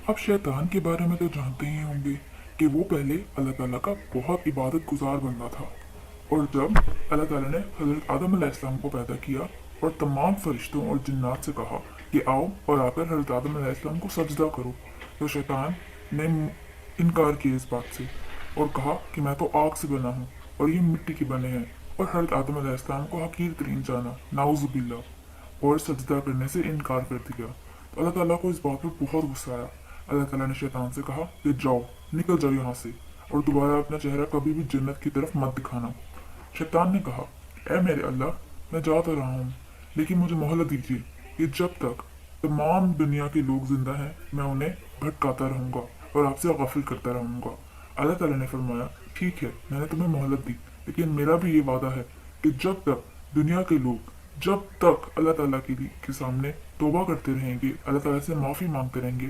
आप शैतान के बारे में तो जानते ही होंगे कि वो पहले अल्लाह ताला का बहुत इबादत गुजार बंदा था। और जब अल्लाह ताला ने हज़रत आदम अलैहिस्सलाम को पैदा किया और तमाम फरिश्तों और जिन्नात से कहा कि आओ और आकर हज़रत आदम अलैहिस्सलाम को सजदा करो, तो शैतान ने इनकार किया इस बात से और कहा कि मैं तो आग से बना हूँ और ये मिट्टी के बने हैं, और हज़रत आदम अलैहिस्सलाम को हकीर तरीन जाना, नाउज़ुबिल्लाह, और सजदा करने से इनकार कर दिया। तो अल्लाह ताला को इस बात पर बहुत गुस्सा आया। अल्लाह ताला ने शैतान से कहा कि जाओ, निकल जाओ यहाँ से, और दोबारा अपना चेहरा कभी भी जन्नत की तरफ मत दिखाना। शैतान ने कहा, ए मेरे अल्लाह, मैं जा तो रहा हूँ, लेकिन मुझे मोहलत दीजिए कि जब तक तमाम दुनिया के लोग जिंदा हैं मैं उन्हें भटकाता रहूँगा और आपसे गाफिल करता रहूँगा। अल्लाह ताला ने फरमाया, ठीक है, मैंने तुम्हें मोहलत दी, लेकिन मेरा भी ये वादा है कि जब तक दुनिया के लोग, जब तक अल्लाह ताला के सामने तौबा करते रहेंगे, अल्लाह ताला से माफ़ी मांगते रहेंगे,